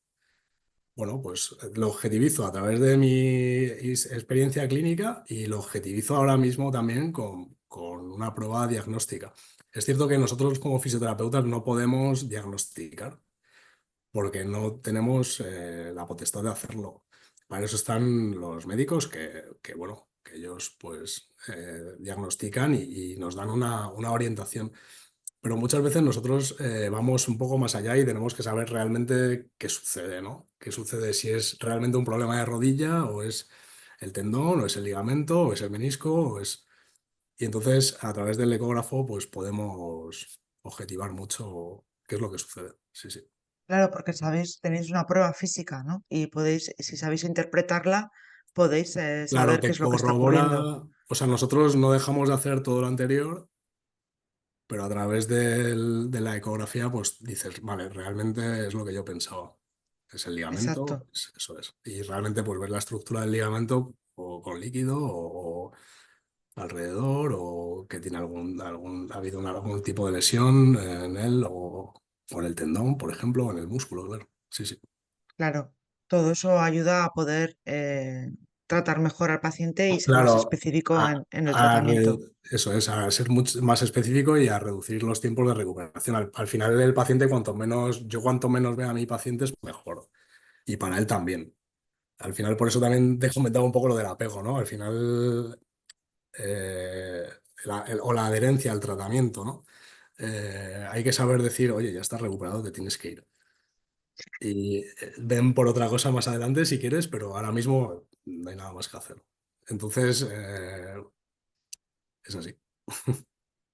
Bueno, pues lo objetivizo a través de mi experiencia clínica y lo objetivizo ahora mismo también con una prueba diagnóstica. Es cierto que nosotros como fisioterapeutas no podemos diagnosticar porque no tenemos la potestad de hacerlo. Para eso están los médicos bueno, que ellos pues diagnostican y nos dan una orientación. Pero muchas veces nosotros vamos un poco más allá y tenemos que saber realmente qué sucede, ¿no? ¿Qué sucede si es realmente un problema de rodilla o es el tendón o es el ligamento o es el menisco o es... Y entonces a través del ecógrafo pues podemos objetivar mucho qué es lo que sucede. Sí, sí. claro, porque sabéis, tenéis una prueba física, ¿no? Y podéis, si sabéis interpretarla, podéis Claro, saber qué te es lo que está ocurriendo. corrobora, o sea, nosotros no dejamos de hacer todo lo anterior, pero a través de la ecografía, pues dices, vale, realmente es lo que yo pensaba. Es el ligamento, Exacto, eso es. Y realmente, pues ver la estructura del ligamento o con líquido o alrededor, o que tiene ha habido algún tipo de lesión en él, o en el tendón, por ejemplo, o en el músculo, claro. Sí, sí. claro. Todo eso ayuda a poder tratar mejor al paciente y ser más Claro, específico en el tratamiento. eso es, a ser mucho más específico y a reducir los tiempos de recuperación. Al final, el paciente, cuanto menos vea a mi paciente, es mejor. Y para él también. Al final, por eso también te comentaba un poco lo del apego, ¿no? Al final, eh, o la adherencia al tratamiento, ¿no? Hay que saber decir, oye, ya estás recuperado, te tienes que ir. Y ven por otra cosa más adelante si quieres, pero ahora mismo no hay nada más que hacer. Entonces, es así.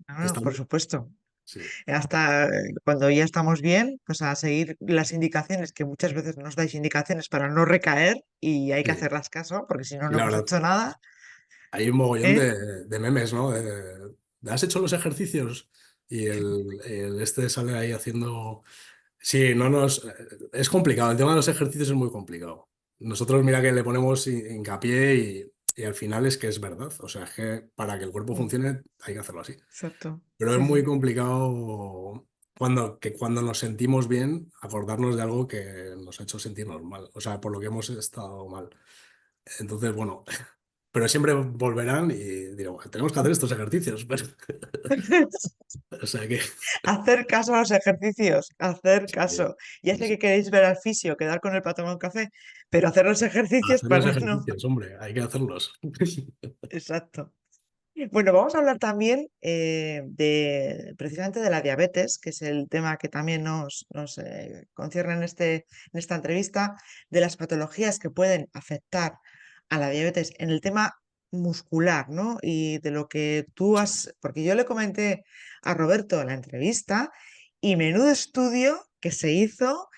Ah, Está por bien. supuesto. Sí, Hasta cuando ya estamos bien, pues a seguir las indicaciones, que muchas veces nos dais indicaciones para no recaer y hay que sí. hacerlas caso, porque si no, Y no la hemos verdad, hecho nada. hay un mogollón ¿Eh? de memes, ¿no? ¿Has hecho los ejercicios? Y este sale ahí haciendo... Sí, no nos... Es complicado, el tema de los ejercicios es muy complicado. Nosotros, mira que le ponemos hincapié y al final es que es verdad. O sea, es que para que el cuerpo Mm, funcione hay que hacerlo así. exacto. Pero es Sí, muy sí. complicado cuando nos sentimos bien, acordarnos de algo que nos ha hecho sentirnos mal. O sea, por lo que hemos estado mal. Entonces, bueno, pero siempre volverán y dirán, tenemos que hacer estos ejercicios. O sea que Hacer caso a los ejercicios, hacer sí, caso. Ya sí, sé que sí. queréis ver al fisio, quedar con el patrón un café, pero hacer los ejercicios Hacer los para no. ejercicios, hombre, hay que hacerlos. Exacto. Bueno, vamos a hablar también de precisamente de la diabetes, que es el tema que también nos concierne en esta entrevista, de las patologías que pueden afectar a la diabetes en el tema muscular, ¿no? Y de lo que tú Sí. has, porque yo le comenté a Roberto en la entrevista y menudo estudio que se hizo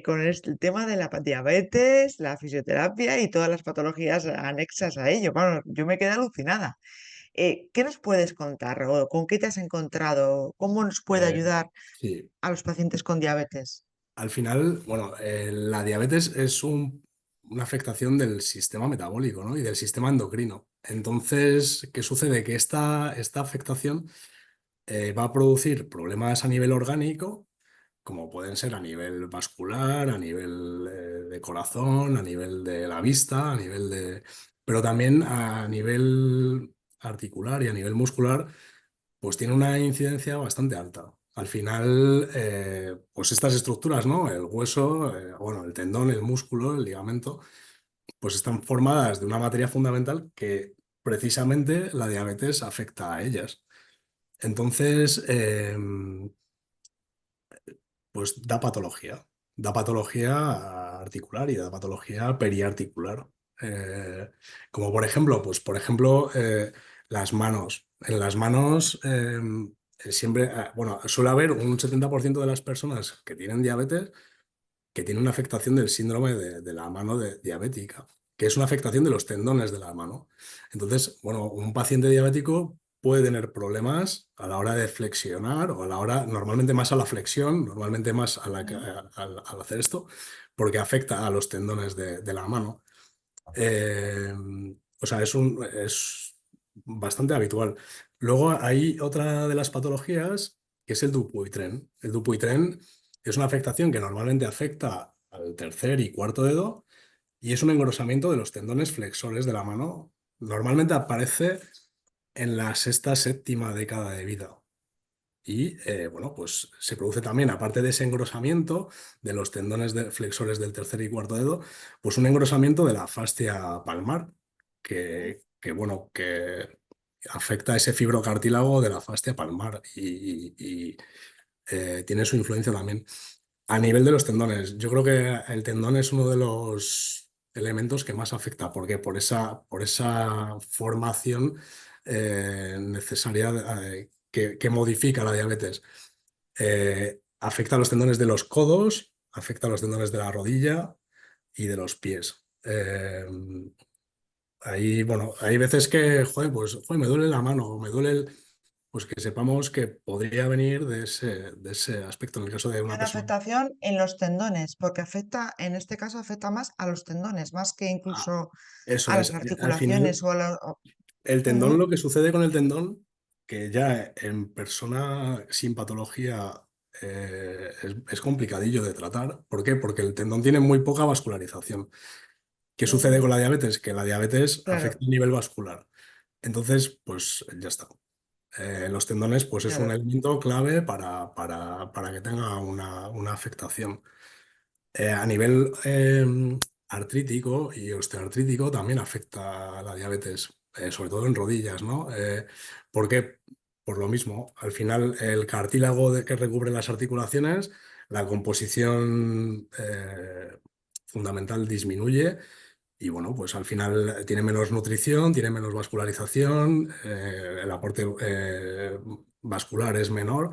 con el tema de la diabetes, la fisioterapia y todas las patologías anexas a ello. Bueno, yo me quedé alucinada. ¿Qué nos puedes contar o con qué te has encontrado? ¿Cómo nos puede Eh, ayudar sí. a los pacientes con diabetes? Al final, bueno, la diabetes es una afectación del sistema metabólico, ¿no? Y del sistema endocrino. Entonces, ¿qué sucede? Que esta afectación va a producir problemas a nivel orgánico, como pueden ser a nivel vascular, a nivel de corazón, a nivel de la vista, a nivel de... pero también a nivel articular y a nivel muscular, pues tiene una incidencia bastante alta. Al final, pues estas estructuras, ¿no? El hueso, bueno, el tendón, el músculo, el ligamento, pues están formadas de una materia fundamental que precisamente la diabetes afecta a ellas. Entonces, pues da patología articular y da patología periarticular. Eh, Como por ejemplo, las manos. En las manos siempre, bueno, suele haber un 70% de las personas que tienen diabetes que tienen una afectación del síndrome de la mano diabética, que es una afectación de los tendones de la mano. Entonces, bueno, un paciente diabético puede tener problemas a la hora de flexionar o a la hora, normalmente más a la flexión, normalmente más Ujú. al hacer esto, porque afecta a los tendones de la mano. Eh, o sea, es bastante habitual. Luego hay otra de las patologías que es el Dupuytren. El Dupuytren es una afectación que normalmente afecta al tercer y cuarto dedo y es un engrosamiento de los tendones flexores de la mano. Normalmente aparece en la sexta, séptima década de vida. Y bueno, pues se produce también, aparte de ese engrosamiento de los tendones flexores del tercer y cuarto dedo, pues un engrosamiento de la fascia palmar, bueno, que afecta a ese fibrocartílago de la fascia palmar y tiene su influencia también. A nivel de los tendones, yo creo que el tendón es uno de los elementos que más afecta, porque por esa formación necesaria que modifica la diabetes. Afecta a los tendones de los codos, afecta a los tendones de la rodilla y de los pies. Ahí, bueno, hay veces que, joder, pues, joder, me duele la mano, o me duele pues que sepamos que podría venir de ese aspecto en el caso de Hay una una persona. afectación en los tendones, porque afecta, en este caso afecta más a los tendones, más que Ah, incluso eso a las es. Al articulaciones final, o a la... el tendón, Ujú. lo que sucede con el tendón, que ya en persona sin patología es complicadillo de tratar. ¿Por qué? Porque el tendón tiene muy poca vascularización. ¿Qué sucede Ujú. con la diabetes? Que la diabetes Claro, afecta a nivel vascular. Entonces, pues ya está. Los tendones, pues es un claro. elemento clave para que tenga una afectación. A nivel artrítico y osteoartrítico también afecta a la diabetes, sobre todo en rodillas, ¿no? Porque, por lo mismo, al final el cartílago que recubre las articulaciones, la composición fundamental disminuye y bueno, pues al final tiene menos nutrición, tiene menos vascularización, el aporte vascular es menor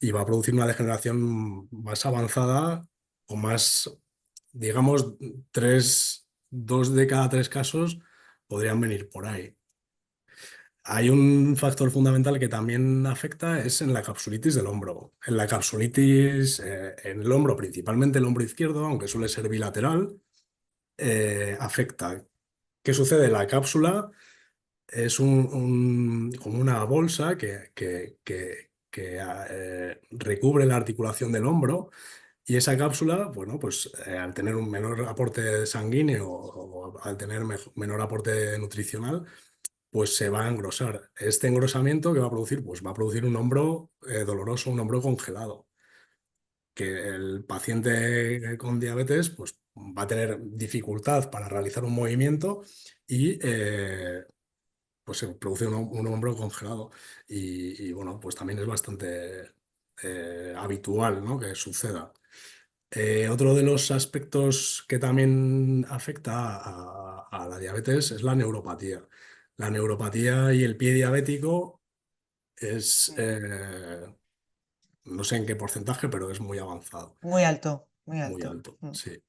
y va a producir una degeneración más avanzada o más, digamos, dos de cada tres casos podrían venir por ahí. Hay un factor fundamental que también afecta, es en la capsulitis del hombro. En la capsulitis, en el hombro, principalmente el hombro izquierdo, aunque suele ser bilateral, afecta. ¿Qué sucede? La cápsula es como una bolsa que recubre la articulación del hombro, y esa cápsula, bueno, pues al tener un menor aporte sanguíneo o al tener menor aporte nutricional, pues se va a engrosar. Este engrosamiento que va a producir, pues va a producir un hombro doloroso, un hombro congelado, que el paciente con diabetes pues va a tener dificultad para realizar un movimiento y pues se produce un hombro congelado. Bueno, pues también es bastante habitual, ¿no?, que suceda. Otro de los aspectos que también afecta a la diabetes es la neuropatía. La neuropatía y el pie diabético es, no sé en qué porcentaje, pero es muy avanzado, Muy alto, muy muy alto. alto, sí.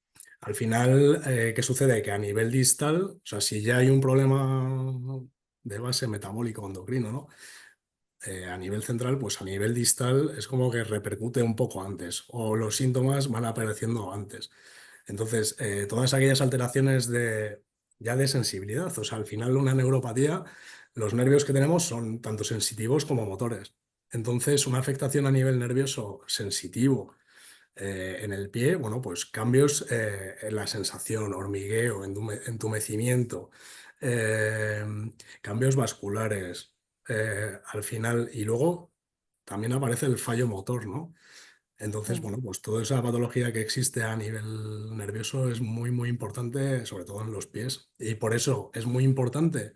Al final, ¿qué sucede? Que a nivel distal, o sea, si ya hay un problema de base metabólico endocrino, ¿no? A nivel central, pues a nivel distal es como que repercute un poco antes, o los síntomas van apareciendo antes. Entonces, todas aquellas alteraciones ya de sensibilidad, o sea, al final una neuropatía, los nervios que tenemos son tanto sensitivos como motores. Entonces, una afectación a nivel nervioso sensitivo en el pie, bueno, pues cambios en la sensación, hormigueo, entumecimiento, eh, cambios vasculares, al final, y luego también aparece el fallo motor, ¿no? Entonces, Mm. bueno, pues toda esa patología que existe a nivel nervioso es muy, muy importante, sobre todo en los pies. Y por eso es muy importante,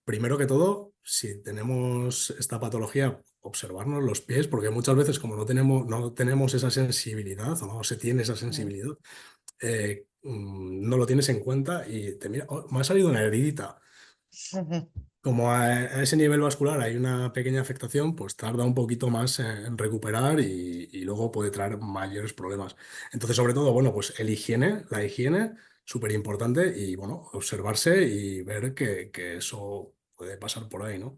primero que todo, si tenemos esta patología, observarnos los pies, porque muchas veces como no tenemos esa sensibilidad o no se tiene esa Mm. sensibilidad, no lo tienes en cuenta y te mira, "Oh, me ha salido una heridita". Como a ese nivel vascular hay una pequeña afectación, pues tarda un poquito más en recuperar y luego puede traer mayores problemas. Entonces, sobre todo, bueno, pues la higiene, súper importante, y bueno, observarse y ver que eso puede pasar por ahí, ¿no?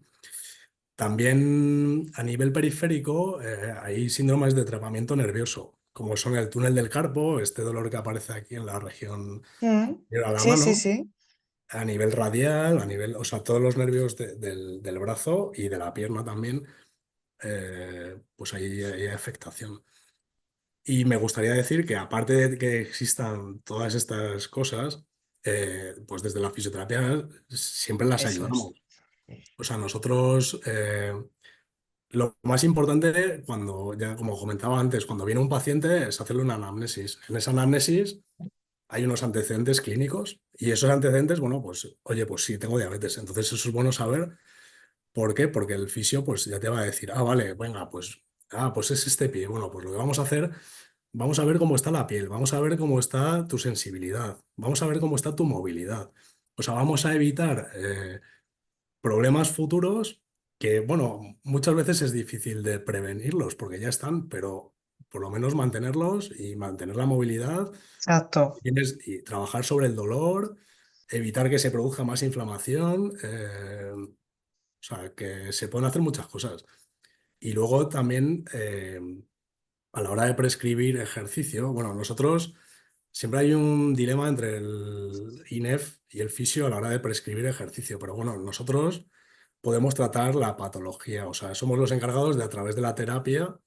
También a nivel periférico hay síndromes de atrapamiento nervioso, como son el túnel del carpo, este dolor que aparece aquí en la región Mm. de la Sí, sí, mano, sí. a nivel radial, o sea, todos los nervios del brazo y de la pierna también, pues ahí hay afectación. Y me gustaría decir que aparte de que existan todas estas cosas, pues desde la fisioterapia siempre las Eso es. ayudamos. O sea, nosotros, lo más importante cuando, ya como comentaba antes, cuando viene un paciente es hacerle una anamnesis. En esa anamnesis hay unos antecedentes clínicos y esos antecedentes, bueno, pues, oye, pues sí, tengo diabetes. Entonces eso es bueno saber. ¿Por qué? Porque el fisio pues ya te va a decir, vale, venga, pues es este pie. Bueno, pues lo que vamos a hacer, vamos a ver cómo está la piel, vamos a ver cómo está tu sensibilidad, vamos a ver cómo está tu movilidad. O sea, vamos a evitar problemas futuros que, bueno, muchas veces es difícil de prevenirlos porque ya están, pero por lo menos mantenerlos y mantener la movilidad Exacto. y trabajar sobre el dolor, evitar que se produzca más inflamación. O sea, que se pueden hacer muchas cosas. Y luego también, a la hora de prescribir ejercicio, bueno, nosotros siempre hay un dilema entre el INEF y el fisio a la hora de prescribir ejercicio, pero bueno, nosotros podemos tratar la patología, o sea, somos los encargados de, a través de la terapia,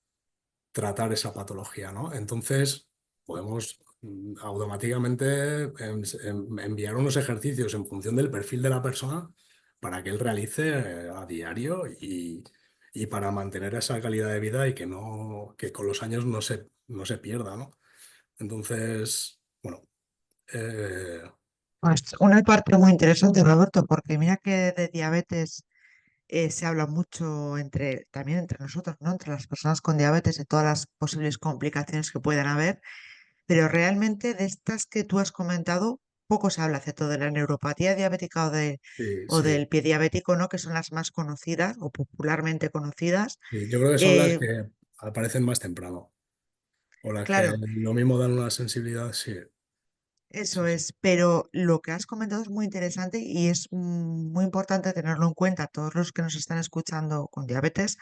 tratar esa patología, ¿no? Entonces, podemos automáticamente enviar unos ejercicios en función del perfil de la persona para que él realice a diario y para mantener esa calidad de vida y que con los años no se pierda, ¿no? Entonces, bueno, eh, Pues una parte muy interesante, Roberto, porque mira que de diabetes se habla mucho también entre nosotros, ¿no? Entre las personas con diabetes, de todas las posibles complicaciones que puedan haber, pero realmente de estas que tú has comentado, poco se habla, excepto de la neuropatía diabética sí, o sí, del pie diabético, ¿no? Que son las más conocidas o popularmente conocidas. sí. Yo creo que son las Eh, que aparecen más temprano o las que claro, lo mismo dan una sensibilidad, sí. Eso Sí, sí, es, pero lo que has comentado es muy interesante y es muy importante tenerlo en cuenta todos los que nos están escuchando con diabetes,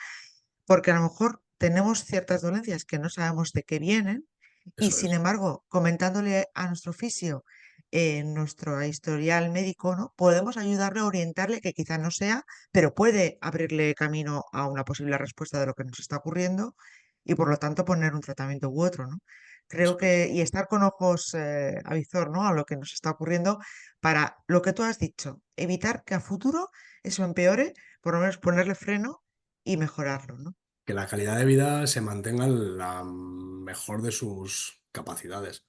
porque a lo mejor tenemos ciertas dolencias que no sabemos de qué vienen y eso sin es. embargo, comentándole a nuestro fisio nuestro historial médico, ¿no? Podemos ayudarle a orientarle que quizá no sea, pero puede abrirle camino a una posible respuesta de lo que nos está ocurriendo y por lo tanto poner un tratamiento u otro, ¿no? Eso Creo es. que, y estar con ojos a visor, ¿no? A lo que nos está ocurriendo para lo que tú has dicho, evitar que a futuro eso empeore, por lo menos ponerle freno y mejorarlo, ¿no? Que la calidad de vida se mantenga en la mejor de sus capacidades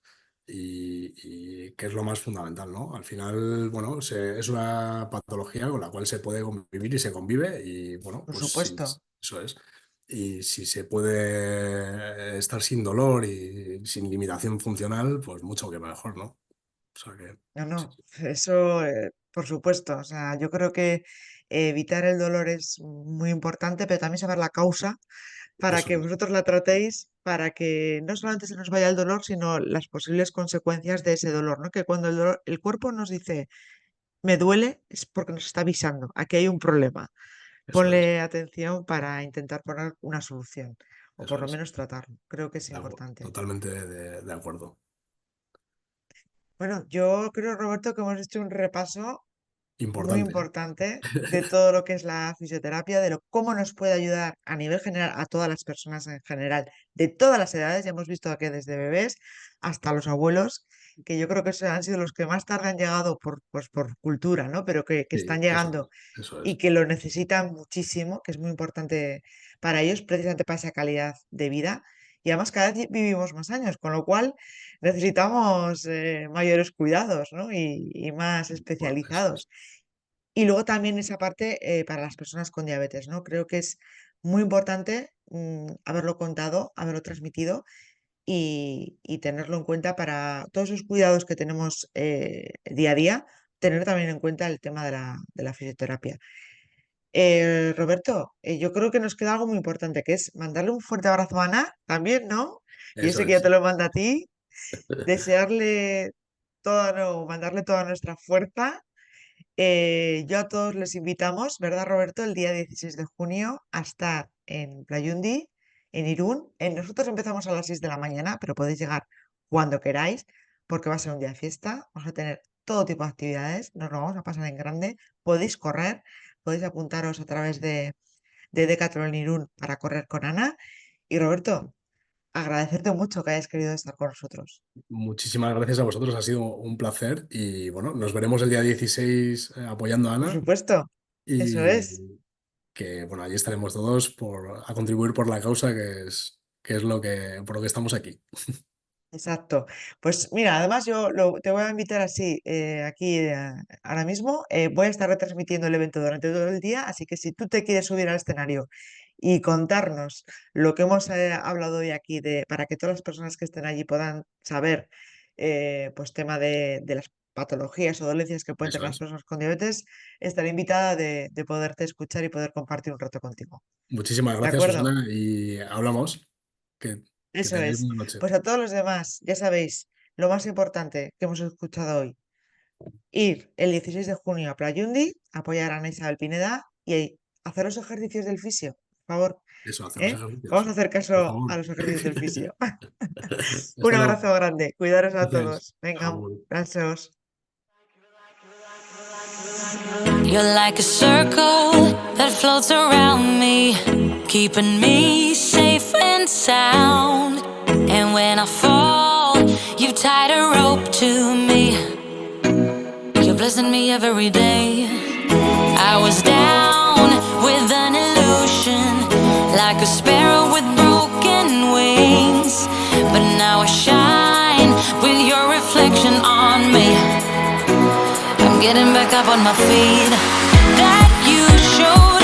y que es lo más fundamental, ¿no? Al final, bueno, es una patología con la cual se puede convivir y se convive y, bueno, Por pues sí, supuesto. eso es. Y si se puede estar sin dolor y sin limitación funcional, pues mucho que mejor, ¿no? O sea que, No, sí, no, sí, eso por supuesto. O sea, yo creo que evitar el dolor es muy importante, pero también saber la causa para eso que es, vosotros la tratéis, para que no solamente se nos vaya el dolor, sino las posibles consecuencias de ese dolor, ¿no? Que cuando el cuerpo nos dice me duele, es porque nos está avisando, aquí hay un problema. eso es, Ponle atención para intentar poner una solución, o por eso lo es. menos tratarlo. Creo que es importante. Totalmente de acuerdo. Bueno, yo creo, Roberto, que hemos hecho un repaso muy Importante, ¿eh? importante de todo lo que es la fisioterapia, de lo cómo nos puede ayudar a nivel general a todas las personas en general, de todas las edades. Ya hemos visto que desde bebés hasta los abuelos, que yo creo que esos han sido los que más tarde han llegado por, pues, por cultura, ¿no? Pero que Sí, están eso llegando es, eso y es. que lo necesitan muchísimo, que es muy importante para ellos, precisamente para esa calidad de vida. Y además cada vez vivimos más años, con lo cual necesitamos mayores cuidados, ¿no? Y más Bueno, eso es. especializados. Y luego también esa parte para las personas con diabetes, ¿no? Creo que es muy importante haberlo contado, haberlo transmitido y tenerlo en cuenta para todos esos cuidados que tenemos día a día, tener también en cuenta el tema de la fisioterapia. Roberto, yo creo que nos queda algo muy importante, que es mandarle un fuerte abrazo a Ana, también, ¿no? Yo Eso sé que ya es. te lo manda a ti, desearle toda, no, mandarle toda nuestra fuerza. Yo a todos les invitamos, ¿verdad, Roberto? El día 16 de junio a estar en Playundi, en Irún. Nosotros empezamos a las 6 de la mañana, pero podéis llegar cuando queráis, porque va a ser un día de fiesta. Vamos a tener todo tipo de actividades, nos lo vamos a pasar en grande. Podéis correr, podéis apuntaros a través de Decathlon Irún para correr con Ana. Y Roberto, agradecerte mucho que hayas querido estar con nosotros. Muchísimas gracias a vosotros, ha sido un placer y bueno, nos veremos el día 16 apoyando a Por Ana supuesto, eso es. y que bueno, allí estaremos todos a contribuir por la causa que es por lo que estamos aquí. Exacto. Pues mira, además te voy a invitar así aquí ahora mismo. Voy a estar retransmitiendo el evento durante todo el día, así que si tú te quieres subir al escenario y contarnos lo que hemos hablado hoy aquí, para que todas las personas que estén allí puedan saber, pues tema de las patologías o dolencias que pueden tener Eso las es. personas con diabetes, estaré invitada de poderte escuchar y poder compartir un rato contigo. Muchísimas ¿De gracias, acuerdo? Susana, y hablamos. Que, que Eso tengáis es. buena noche. Pues a todos los demás, ya sabéis, lo más importante que hemos escuchado hoy, ir el 16 de junio a Playundi, apoyar a Ana Isabel Pineda y hacer los ejercicios del fisio, por favor, Eso, hacer los ¿eh? Vamos a ejercicios. hacer Por caso a favor. los ejercicios del fisio. Un Hasta luego. abrazo grande, cuidaros a Gracias. todos. Venga, Agur. abrazos. You're like a circle that floats around me, keeping me safe and sound. And when I fall, you tied a rope to me. You're blessing me every day. I was down with an illusion, like a sparrow with broken wings. But now I shine with your reflection on me. I'm getting back up on my feet. That you showed